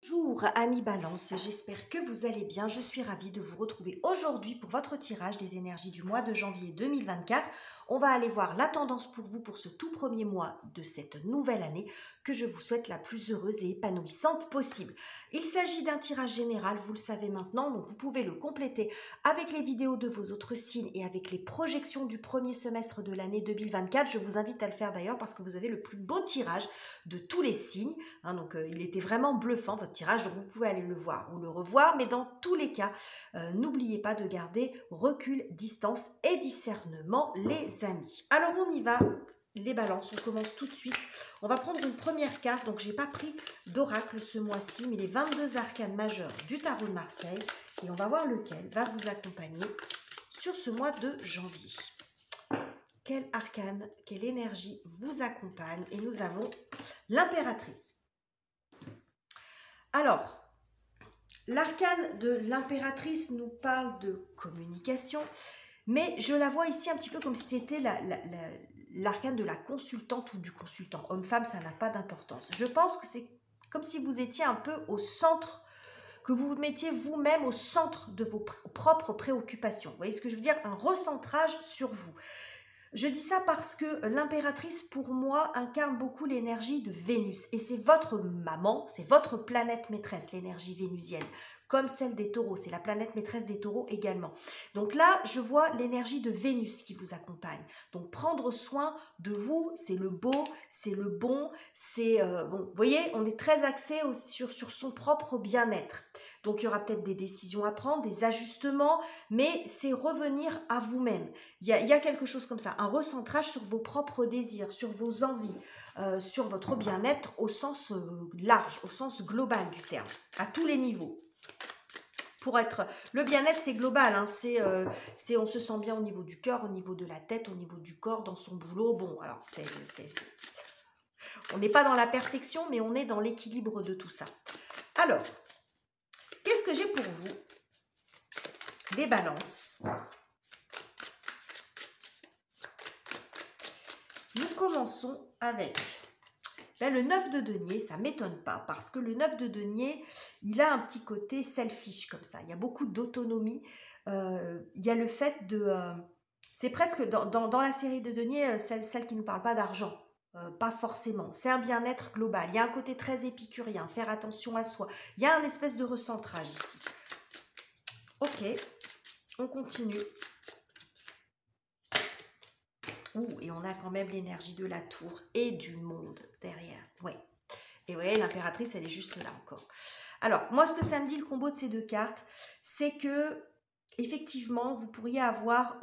Bonjour amis Balance, j'espère que vous allez bien. Je suis ravie de vous retrouver aujourd'hui pour votre tirage des énergies du mois de janvier 2024. On va aller voir la tendance pour vous pour ce tout premier mois de cette nouvelle année que je vous souhaite la plus heureuse et épanouissante possible. Il s'agit d'un tirage général, vous le savez maintenant, donc vous pouvez le compléter avec les vidéos de vos autres signes et avec les projections du premier semestre de l'année 2024. Je vous invite à le faire d'ailleurs parce que vous avez le plus beau tirage de tous les signes. Donc il était vraiment bluffant votre tirage, donc vous pouvez aller le voir ou le revoir, mais dans tous les cas, n'oubliez pas de garder recul, distance et discernement les amis. Alors on y va, les balances, on commence tout de suite. On va prendre une première carte, donc j'ai pas pris d'oracle ce mois-ci, mais les 22 arcanes majeurs du tarot de Marseille, et on va voir lequel va vous accompagner sur ce mois de janvier. Quel arcane, quelle énergie vous accompagne? Et nous avons l'impératrice. Alors, l'arcane de l'impératrice nous parle de communication, mais je la vois ici un petit peu comme si c'était l'arcane de la consultante ou du consultant. Homme-femme, ça n'a pas d'importance. Je pense que c'est comme si vous étiez un peu au centre, que vous vous mettiez vous-même au centre de vos propres préoccupations. Vous voyez ce que je veux dire? Un recentrage sur vous. Je dis ça parce que l'impératrice, pour moi, incarne beaucoup l'énergie de Vénus. Et c'est votre maman, c'est votre planète maîtresse, l'énergie vénusienne, comme celle des taureaux. C'est la planète maîtresse des taureaux également. Donc là, je vois l'énergie de Vénus qui vous accompagne. Donc prendre soin de vous, c'est le beau, c'est le bon, c'est... bon, vous voyez, on est très axé sur son propre bien-être. Donc, il y aura peut-être des décisions à prendre, des ajustements, mais c'est revenir à vous-même. Il y a quelque chose comme ça, un recentrage sur vos propres désirs, sur vos envies, sur votre bien-être au sens large, au sens global du terme, à tous les niveaux. Pour être, le bien-être, c'est global, hein, on se sent bien au niveau du cœur, au niveau de la tête, au niveau du corps, dans son boulot. Bon, alors, on n'est pas dans la perfection, mais on est dans l'équilibre de tout ça. Alors, qu'est-ce que j'ai pour vous? Les balances. Nous commençons avec le 9 de denier. Ça ne m'étonne pas parce que le 9 de denier, il a un petit côté selfish comme ça. Il y a beaucoup d'autonomie. Il y a le fait de... c'est presque dans la série de denier, celle qui ne nous parle pas d'argent. Pas forcément. C'est un bien-être global. Il y a un côté très épicurien, faire attention à soi. Il y a un espèce de recentrage ici. Ok, on continue. Et on a quand même l'énergie de la tour et du monde derrière. Ouais. Et vous voyez, l'impératrice, elle est juste là encore. Alors, moi, ce que ça me dit, le combo de ces deux cartes, c'est que, effectivement, vous pourriez avoir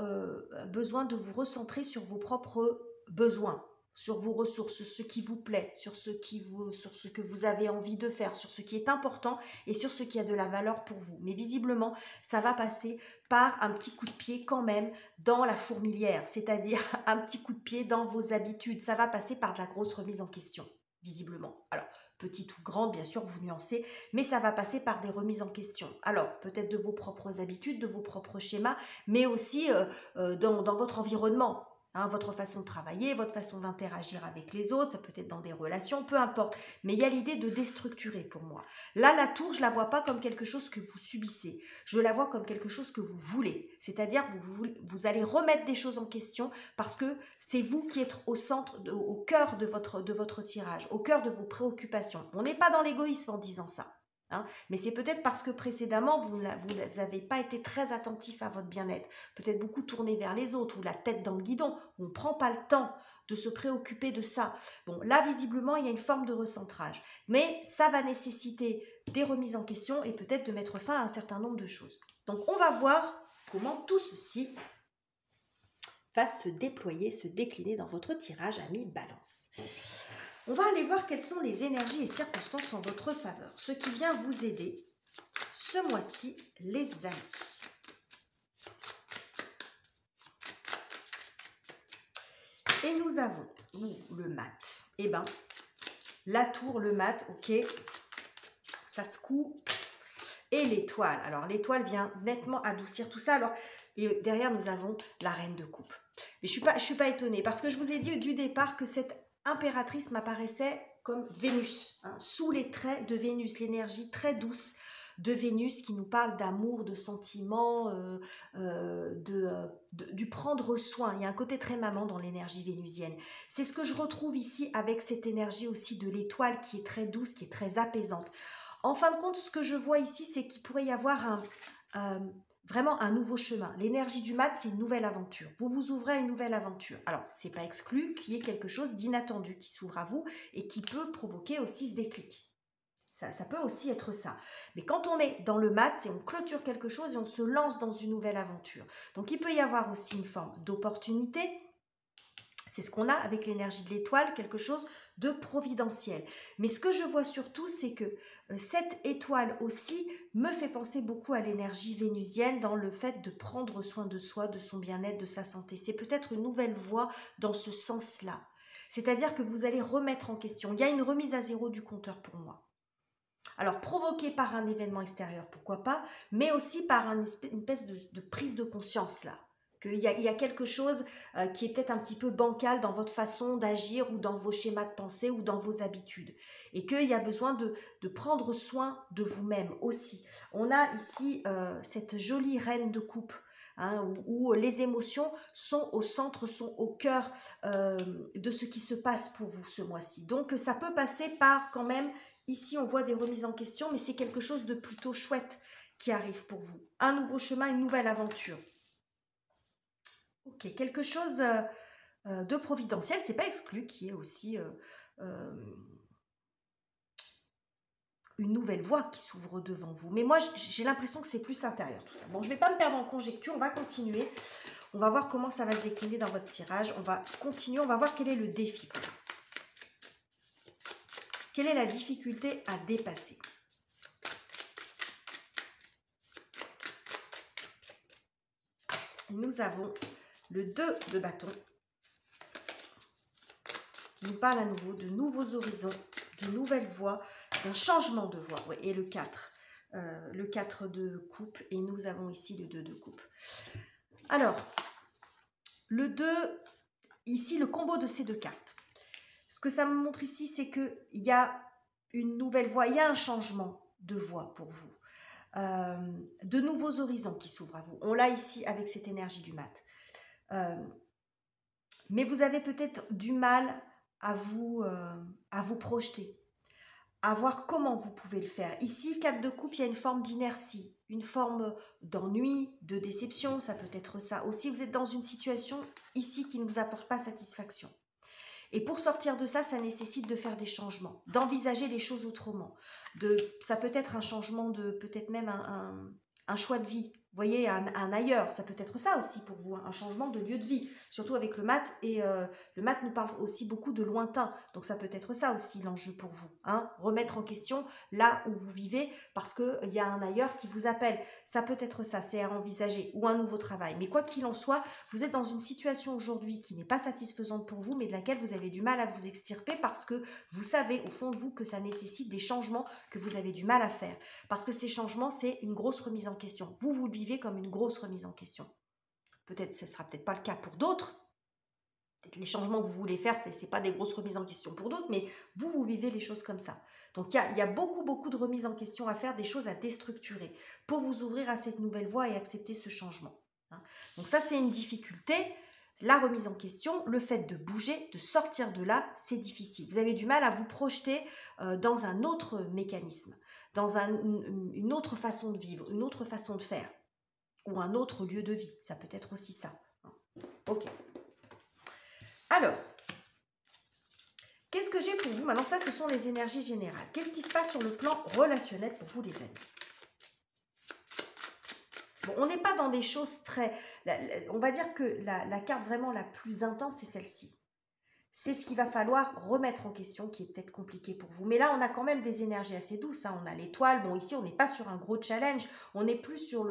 besoin de vous recentrer sur vos propres besoins, sur vos ressources, sur ce qui vous plaît, sur ce que vous avez envie de faire, sur ce qui est important et sur ce qui a de la valeur pour vous. Mais visiblement, ça va passer par un petit coup de pied quand même dans la fourmilière, c'est-à-dire un petit coup de pied dans vos habitudes. Ça va passer par de la grosse remise en question, visiblement. Alors, petite ou grande, bien sûr, vous nuancez, mais ça va passer par des remises en question. Alors, peut-être de vos propres habitudes, de vos propres schémas, mais aussi dans votre environnement. Hein, votre façon de travailler, votre façon d'interagir avec les autres, ça peut être dans des relations, peu importe. Mais il y a l'idée de déstructurer pour moi. Là, la tour, je ne la vois pas comme quelque chose que vous subissez. Je la vois comme quelque chose que vous voulez. C'est-à-dire, vous allez remettre des choses en question parce que c'est vous qui êtes au centre, au cœur de votre tirage, au cœur de vos préoccupations. On n'est pas dans l'égoïsme en disant ça. Hein, mais c'est peut-être parce que précédemment, vous n'avez pas été très attentif à votre bien-être. Peut-être beaucoup tourné vers les autres ou la tête dans le guidon. On ne prend pas le temps de se préoccuper de ça. Bon, là, visiblement, il y a une forme de recentrage. Mais ça va nécessiter des remises en question et peut-être de mettre fin à un certain nombre de choses. Donc, on va voir comment tout ceci va se déployer, se décliner dans votre tirage, amis Balance. On va aller voir quelles sont les énergies et circonstances en votre faveur. Ce qui vient vous aider ce mois-ci, les amis. Et nous avons le mat. Eh bien, la tour, le mat, ok, ça se coud. Et l'étoile. Alors, l'étoile vient nettement adoucir tout ça. Alors, et derrière, nous avons la reine de coupe. Mais je suis pas étonnée parce que je vous ai dit du départ que cette impératrice m'apparaissait comme Vénus, hein, sous les traits de Vénus, l'énergie très douce de Vénus qui nous parle d'amour, de sentiments, du prendre soin. Il y a un côté très maman dans l'énergie vénusienne. C'est ce que je retrouve ici avec cette énergie aussi de l'étoile qui est très douce, qui est très apaisante. En fin de compte, ce que je vois ici, c'est qu'il pourrait y avoir vraiment un nouveau chemin. L'énergie du mat, c'est une nouvelle aventure. Vous vous ouvrez à une nouvelle aventure. Alors, c'est pas exclu qu'il y ait quelque chose d'inattendu qui s'ouvre à vous et qui peut provoquer aussi ce déclic. Ça peut aussi être ça. Mais quand on est dans le mat, c'est on clôture quelque chose et on se lance dans une nouvelle aventure. Donc, il peut y avoir aussi une forme d'opportunité. C'est ce qu'on a avec l'énergie de l'étoile, quelque chose de providentiel. Mais ce que je vois surtout, c'est que cette étoile aussi me fait penser beaucoup à l'énergie vénusienne dans le fait de prendre soin de soi, de son bien-être, de sa santé. C'est peut-être une nouvelle voie dans ce sens-là. C'est-à-dire que vous allez remettre en question. Il y a une remise à zéro du compteur pour moi. Alors, provoqué par un événement extérieur, pourquoi pas, mais aussi par une espèce de prise de conscience là. Qu'il y a quelque chose qui est peut-être un petit peu bancal dans votre façon d'agir ou dans vos schémas de pensée ou dans vos habitudes. Et qu'il y a besoin de prendre soin de vous-même aussi. On a ici cette jolie reine de coupe. Hein, où les émotions sont au centre, sont au cœur de ce qui se passe pour vous ce mois-ci. Donc ça peut passer par quand même, ici on voit des remises en question, mais c'est quelque chose de plutôt chouette qui arrive pour vous. Un nouveau chemin, une nouvelle aventure. Ok, quelque chose de providentiel, c'est pas exclu qu'il y ait aussi une nouvelle voie qui s'ouvre devant vous. Mais moi, j'ai l'impression que c'est plus intérieur tout ça. Bon, je ne vais pas me perdre en conjecture, on va continuer. On va voir comment ça va se décliner dans votre tirage. On va continuer, on va voir quel est le défi pour vous. Quelle est la difficulté à dépasser? Nous avons le 2 de bâton qui nous parle à nouveau de nouveaux horizons, de nouvelles voies, d'un changement de voie. Oui, et le 4. Le 4 de coupe et nous avons ici le 2 de coupe. Alors, le 2, ici le combo de ces deux cartes. Ce que ça me montre ici, c'est qu'il y a une nouvelle voie, il y a un changement de voie pour vous. De nouveaux horizons qui s'ouvrent à vous. On l'a ici avec cette énergie du mat. Mais vous avez peut-être du mal à vous projeter, à voir comment vous pouvez le faire. Ici, 4 de coupe, il y a une forme d'inertie, une forme d'ennui, de déception, ça peut être ça. Aussi, vous êtes dans une situation ici qui ne vous apporte pas satisfaction. Et pour sortir de ça, ça nécessite de faire des changements, d'envisager les choses autrement. Ça peut être un changement de, peut-être même un choix de vie. Vous voyez, un ailleurs, ça peut être ça aussi pour vous, un changement de lieu de vie, surtout avec le mat. Et le mat nous parle aussi beaucoup de lointain, donc ça peut être ça aussi l'enjeu pour vous. Hein, remettre en question là où vous vivez, parce qu'il y a un ailleurs qui vous appelle. Ça peut être ça, c'est à envisager, ou un nouveau travail. Mais quoi qu'il en soit, vous êtes dans une situation aujourd'hui qui n'est pas satisfaisante pour vous, mais de laquelle vous avez du mal à vous extirper, parce que vous savez au fond de vous que ça nécessite des changements que vous avez du mal à faire. Parce que ces changements, c'est une grosse remise en question. Vous le vivez comme une grosse remise en question. Peut-être, ce ne sera peut-être pas le cas pour d'autres. Peut-être les changements que vous voulez faire, ce n'est pas des grosses remises en question pour d'autres, mais vous vivez les choses comme ça. Donc, il y a beaucoup de remises en question à faire, des choses à déstructurer pour vous ouvrir à cette nouvelle voie et accepter ce changement. Donc ça, c'est une difficulté. La remise en question, le fait de bouger, de sortir de là, c'est difficile. Vous avez du mal à vous projeter dans un autre mécanisme, dans une autre façon de vivre, une autre façon de faire, ou un autre lieu de vie. Ça peut être aussi ça. Ok. Alors, qu'est-ce que j'ai pour vous? Maintenant, ça, ce sont les énergies générales. Qu'est-ce qui se passe sur le plan relationnel pour vous, les amis? Bon, on n'est pas dans des choses très... On va dire que la carte vraiment la plus intense, c'est celle-ci. C'est ce qu'il va falloir remettre en question, qui est peut-être compliqué pour vous. Mais là, on a quand même des énergies assez douces. Hein. On a l'étoile. Bon, ici, on n'est pas sur un gros challenge. On est plus sur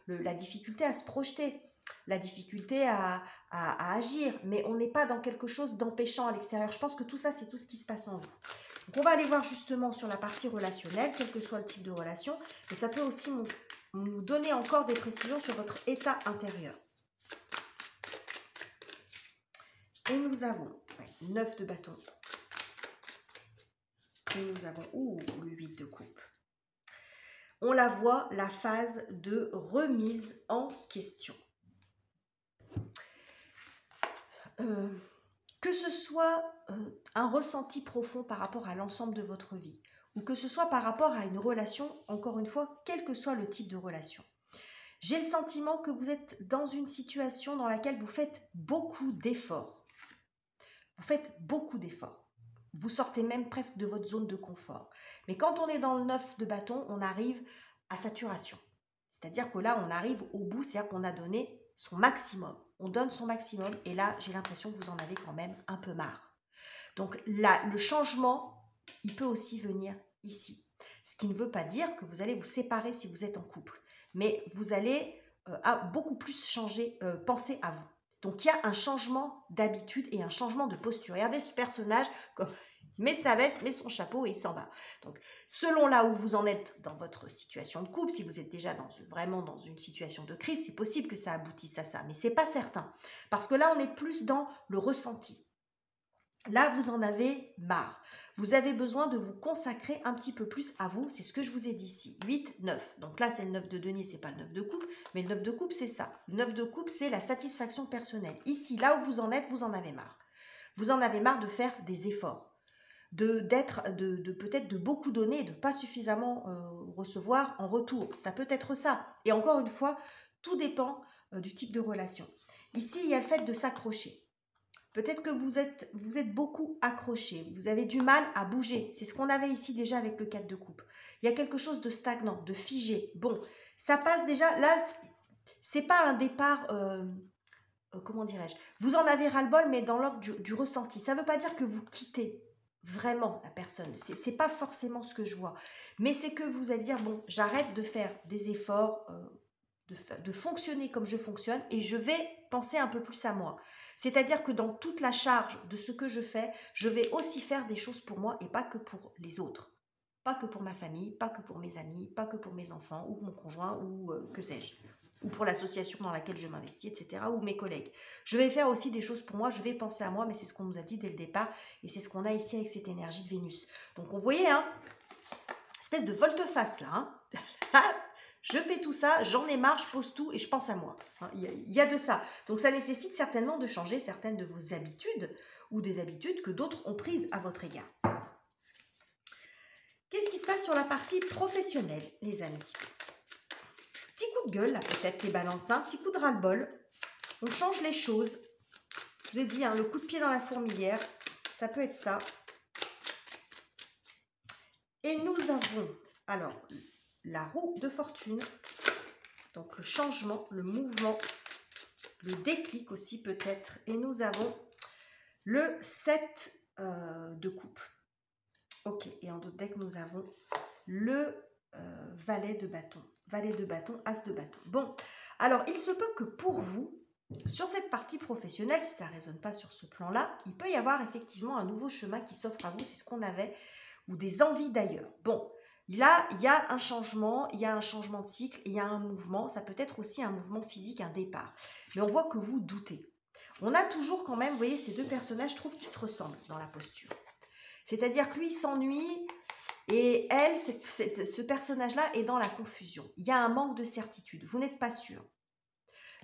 la difficulté à se projeter, la difficulté à agir. Mais on n'est pas dans quelque chose d'empêchant à l'extérieur. Je pense que tout ça, c'est tout ce qui se passe en vous. Donc, on va aller voir justement sur la partie relationnelle, quel que soit le type de relation. Mais ça peut aussi nous donner encore des précisions sur votre état intérieur. Et nous avons 9 de bâton, Et nous avons le 8 de coupe. On la voit, la phase de remise en question. Que ce soit un ressenti profond par rapport à l'ensemble de votre vie, ou que ce soit par rapport à une relation, encore une fois, quel que soit le type de relation. J'ai le sentiment que vous êtes dans une situation dans laquelle vous faites beaucoup d'efforts. Vous faites beaucoup d'efforts. Vous sortez même presque de votre zone de confort. Mais quand on est dans le 9 de bâton, on arrive à saturation. C'est-à-dire que là, on arrive au bout, c'est-à-dire qu'on a donné son maximum. On donne son maximum et là, j'ai l'impression que vous en avez quand même un peu marre. Donc là, le changement, il peut aussi venir ici. Ce qui ne veut pas dire que vous allez vous séparer si vous êtes en couple. Mais vous allez beaucoup plus changer, penser à vous. Donc, il y a un changement d'habitude et un changement de posture. Regardez ce personnage, comme met sa veste, met son chapeau et il s'en va. Donc, selon là où vous en êtes dans votre situation de couple, si vous êtes déjà vraiment dans une situation de crise, c'est possible que ça aboutisse à ça. Mais ce n'est pas certain. Parce que là, on est plus dans le ressenti. Là, vous en avez marre. Vous avez besoin de vous consacrer un petit peu plus à vous. C'est ce que je vous ai dit ici. 8, 9. Donc là, c'est le 9 de denier, c'est pas le 9 de coupe. Mais le 9 de coupe, c'est ça. Le 9 de coupe, c'est la satisfaction personnelle. Ici, là où vous en êtes, vous en avez marre. Vous en avez marre de faire des efforts. Peut-être de beaucoup donner et de pas suffisamment recevoir en retour. Ça peut être ça. Et encore une fois, tout dépend du type de relation. Ici, il y a le fait de s'accrocher. Peut-être que vous êtes beaucoup accroché, vous avez du mal à bouger. C'est ce qu'on avait ici déjà avec le 4 de coupe. Il y a quelque chose de stagnant, de figé. Bon, ça passe déjà, là, c'est pas un départ, comment dirais-je, vous en avez ras-le-bol, mais dans l'ordre du ressenti. Ça ne veut pas dire que vous quittez vraiment la personne. C'est pas forcément ce que je vois. Mais c'est que vous allez dire, bon, j'arrête de faire des efforts, de fonctionner comme je fonctionne et je vais penser un peu plus à moi. C'est-à-dire que dans toute la charge de ce que je fais, je vais aussi faire des choses pour moi et pas que pour les autres. Pas que pour ma famille, pas que pour mes amis, pas que pour mes enfants ou mon conjoint ou que sais-je. Ou pour l'association dans laquelle je m'investis, etc. ou mes collègues. Je vais faire aussi des choses pour moi, je vais penser à moi, mais c'est ce qu'on nous a dit dès le départ et c'est ce qu'on a ici avec cette énergie de Vénus. Donc on voyait, hein, espèce de volte-face là, hein. Je fais tout ça, j'en ai marre, je pose tout et je pense à moi. Il y a de ça. Donc ça nécessite certainement de changer certaines de vos habitudes ou des habitudes que d'autres ont prises à votre égard. Qu'est-ce qui se passe sur la partie professionnelle, les amis? Petit coup de gueule, là, peut-être les balances, hein, petit coup de ras-le-bol. On change les choses. Je vous ai dit, hein, le coup de pied dans la fourmilière, ça peut être ça. Et nous avons, alors, la roue de fortune, donc le changement, le mouvement, le déclic aussi peut-être. Et nous avons le 7 de coupe. Ok, et en d'autres decks, nous avons le valet de bâton. Valet de bâton, as de bâton. Bon, alors il se peut que pour vous, sur cette partie professionnelle, si ça ne résonne pas sur ce plan-là, il peut y avoir effectivement un nouveau chemin qui s'offre à vous, c'est ce qu'on avait, ou des envies d'ailleurs. Bon, là, il y a un changement, il y a un changement de cycle, il y a un mouvement, ça peut être aussi un mouvement physique, un départ. Mais on voit que vous doutez. On a toujours quand même, vous voyez, ces deux personnages, je trouve qu'ils se ressemblent dans la posture. C'est-à-dire que lui, il s'ennuie et elle, ce personnage-là est dans la confusion. Il y a un manque de certitude, vous n'êtes pas sûr.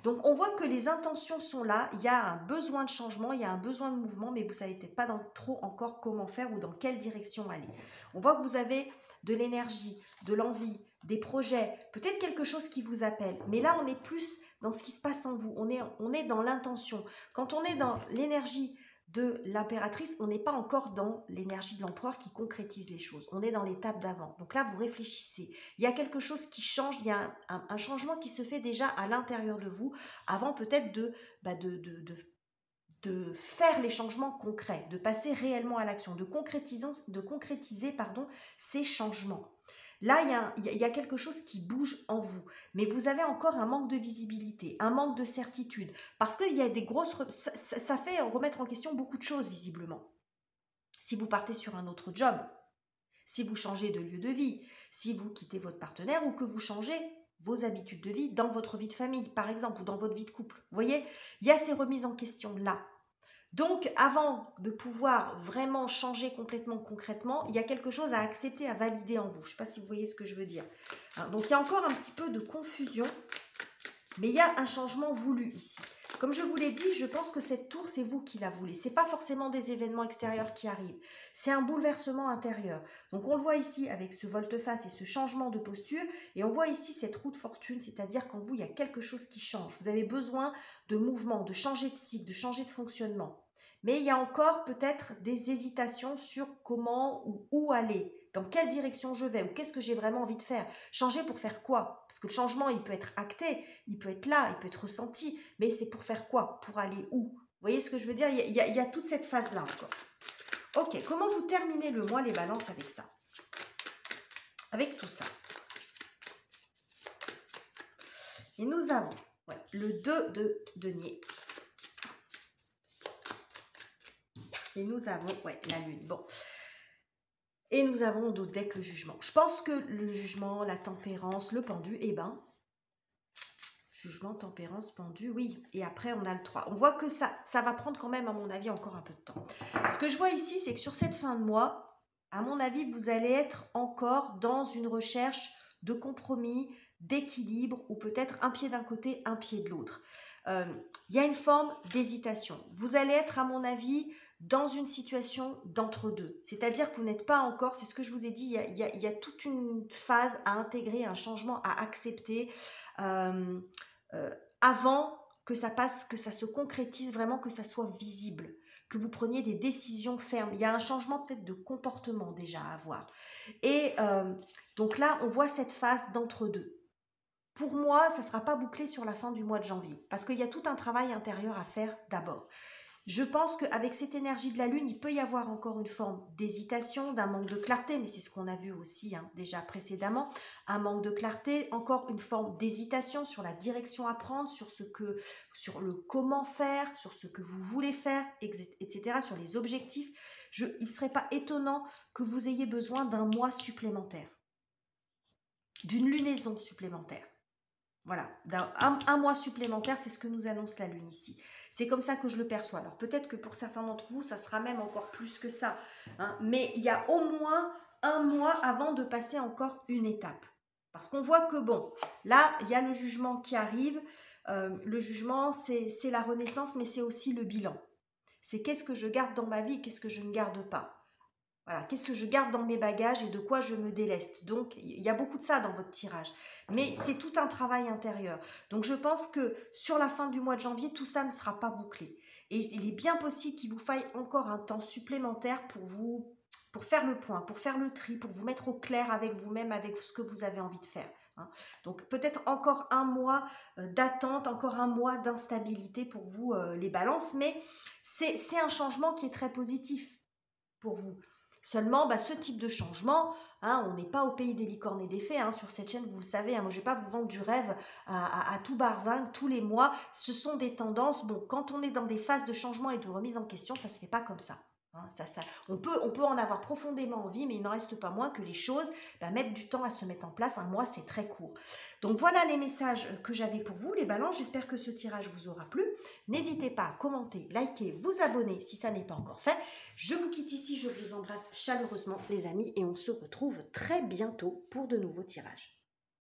Donc, on voit que les intentions sont là, il y a un besoin de changement, il y a un besoin de mouvement, mais vous ne savez peut-être pas trop encore comment faire ou dans quelle direction aller. On voit que vous avez de l'énergie, de l'envie, des projets, peut-être quelque chose qui vous appelle. Mais là, on est plus dans ce qui se passe en vous, on est dans l'intention. Quand on est dans l'énergie de l'impératrice, on n'est pas encore dans l'énergie de l'empereur qui concrétise les choses. On est dans l'étape d'avant. Donc là, vous réfléchissez. Il y a quelque chose qui change, il y a un changement qui se fait déjà à l'intérieur de vous, avant peut-être de faire les changements concrets, de passer réellement à l'action, de concrétiser ces changements. Là, il y a quelque chose qui bouge en vous, mais vous avez encore un manque de visibilité, un manque de certitude, parce qu'il y a des grosses... Ça fait remettre en question beaucoup de choses, visiblement. Si vous partez sur un autre job, si vous changez de lieu de vie, si vous quittez votre partenaire ou que vous changez vos habitudes de vie dans votre vie de famille, par exemple, ou dans votre vie de couple. Vous voyez, il y a ces remises en question-là. Donc, avant de pouvoir vraiment changer complètement concrètement, il y a quelque chose à accepter, à valider en vous. Je ne sais pas si vous voyez ce que je veux dire. Donc, il y a encore un petit peu de confusion, mais il y a un changement voulu ici. Comme je vous l'ai dit, je pense que cette tour, c'est vous qui la voulez. Ce n'est pas forcément des événements extérieurs qui arrivent. C'est un bouleversement intérieur. Donc, on le voit ici avec ce volte-face et ce changement de posture. Et on voit ici cette roue de fortune, c'est-à-dire qu'en vous, il y a quelque chose qui change. Vous avez besoin de mouvement, de changer de cycle, de changer de fonctionnement. Mais il y a encore peut-être des hésitations sur comment ou où aller. Dans quelle direction je vais ou qu'est-ce que j'ai vraiment envie de faire. Changer pour faire quoi? Parce que le changement, il peut être acté, il peut être là, il peut être ressenti, mais c'est pour faire quoi? Pour aller où? Vous voyez ce que je veux dire? Il y a toute cette phase-là encore. Ok, comment vous terminez le mois, les balances, avec ça? Avec tout ça. Et nous avons le 2 de denier. Et nous avons la lune. Bon. Et nous avons d'autres decks le jugement. Je pense que le jugement, la tempérance, le pendu, jugement, tempérance, pendu, oui. Et après, on a le 3. On voit que ça va prendre quand même, à mon avis, encore un peu de temps. Ce que je vois ici, c'est que sur cette fin de mois, à mon avis, vous allez être encore dans une recherche de compromis, d'équilibre, ou peut-être un pied d'un côté, un pied de l'autre. Il y a une forme d'hésitation. Vous allez être, à mon avis, dans une situation d'entre-deux. C'est-à-dire que vous n'êtes pas encore, c'est ce que je vous ai dit, il y a toute une phase à intégrer, un changement à accepter avant que ça passe, que ça se concrétise vraiment, que ça soit visible, que vous preniez des décisions fermes. Il y a un changement peut-être de comportement déjà à avoir. Et donc là, on voit cette phase d'entre-deux. Pour moi, ça ne sera pas bouclé sur la fin du mois de janvier, parce qu'il y a tout un travail intérieur à faire d'abord. Je pense qu'avec cette énergie de la Lune, il peut y avoir encore une forme d'hésitation, d'un manque de clarté, mais c'est ce qu'on a vu aussi déjà précédemment, un manque de clarté, encore une forme d'hésitation sur la direction à prendre, sur le comment faire, sur ce que vous voulez faire, etc., sur les objectifs. Il ne serait pas étonnant que vous ayez besoin d'un mois supplémentaire, d'une lunaison supplémentaire. Voilà, un mois supplémentaire, c'est ce que nous annonce la Lune ici. C'est comme ça que je le perçois. Alors peut-être que pour certains d'entre vous, ça sera même encore plus que ça. Mais il y a au moins un mois avant de passer encore une étape. Parce qu'on voit que bon, là, il y a le jugement qui arrive. Le jugement, c'est la renaissance, mais c'est aussi le bilan. C'est qu'est-ce que je garde dans ma vie, qu'est-ce que je ne garde pas. Voilà, qu'est-ce que je garde dans mes bagages et de quoi je me déleste. Donc, il y a beaucoup de ça dans votre tirage. Mais c'est tout un travail intérieur. Donc, je pense que sur la fin du mois de janvier, tout ça ne sera pas bouclé. Et il est bien possible qu'il vous faille encore un temps supplémentaire pour faire le point, pour faire le tri, pour vous mettre au clair avec vous-même, avec ce que vous avez envie de faire. Donc, peut-être encore un mois d'attente, encore un mois d'instabilité pour vous, les balances. Mais c'est un changement qui est très positif pour vous. Seulement, ce type de changement, on n'est pas au pays des licornes et des fées sur cette chaîne, vous le savez. Moi, je ne vais pas vous vendre du rêve à tout barzingue tous les mois. Ce sont des tendances. Bon, quand on est dans des phases de changement et de remise en question, ça ne se fait pas comme ça. On peut en avoir profondément envie, mais il n'en reste pas moins que les choses mettent du temps à se mettre en place. Un mois, c'est très court. Donc voilà les messages que j'avais pour vous, les balances. J'espère que ce tirage vous aura plu. N'hésitez pas à commenter, liker, vous abonner si ça n'est pas encore fait. Je vous quitte ici, je vous embrasse chaleureusement les amis et on se retrouve très bientôt pour de nouveaux tirages.